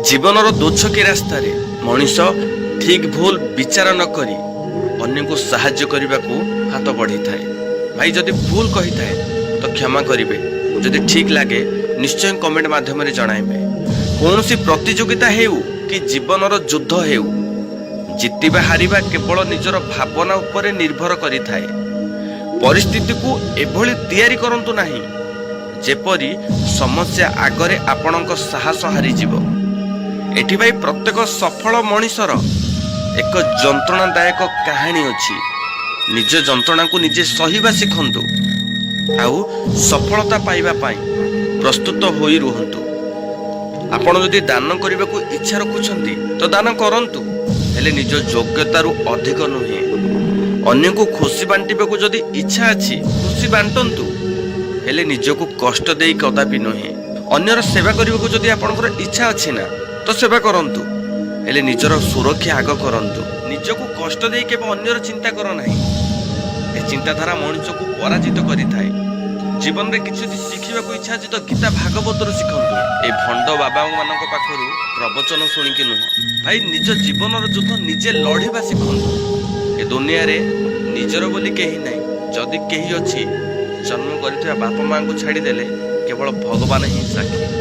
जीवनर दोछकी रास्तार मनीष ठीक भूल विचार न करी अन्य को साहाय्य करने को हाथ बढ़ी थाए। भाई जदि भूल कही थाए तो क्षमा करेंगे, जदि ठीक लगे निश्चय कमेंट माध्यम जणाइबे। कौन सी प्रतियोगिता हेउ कि जीवनर युद्ध हेउ, जितिबा हारिबा केवल निजर भावना उपरे निर्भर करि थाए। परिस्थिति को एभली तैयारी करंतु नाही जेपरी समस्या आगरे आपणक साहस हारी जीवो। एठी भाई प्रत्येक सफल मनीषर एक जंत्रणादायक कहानी अछि। निज जंत्रणा को निजे सहिबा शिखंतु, आउ सफलता पाइबा पाई प्रस्तुत होई रुहंतु। आपण जदि दान करने को इच्छा रखुछंती तो दान करंतु, हेले निज योग्यतारू अधिक नुहे। अन्य को खुशी बांटिबा को जदि इच्छा अछि खुशी बांटंतु, हेले निजको कष्ट देई कदापि नुहे। अन्यर सेवा करने को जदि आपनकर इच्छा अछि ना तो सेवा करंतु, हेले निजर सुरक्षा आग करंतु। निजको कष्ट देई केबे अन्यर चिंता कर नाही। ए चिंताधारा मनुष्य को पराजित करि थाए। जीवन में किसी शिखा को इच्छा अच्छी तो गीता भागवत शिखंतु। ए भंड बाबा मान पाखर प्रवचन शुणिकी नुह भाई, निज जीवन युद्ध निजे लड़वा शिखंतु। ए दुनिया रे निजर बोली कहीं नहीं, जदि कहीं अच्छी जन्म कर बापा माँ को छाड़देले केवल भगवान ही साक्षी।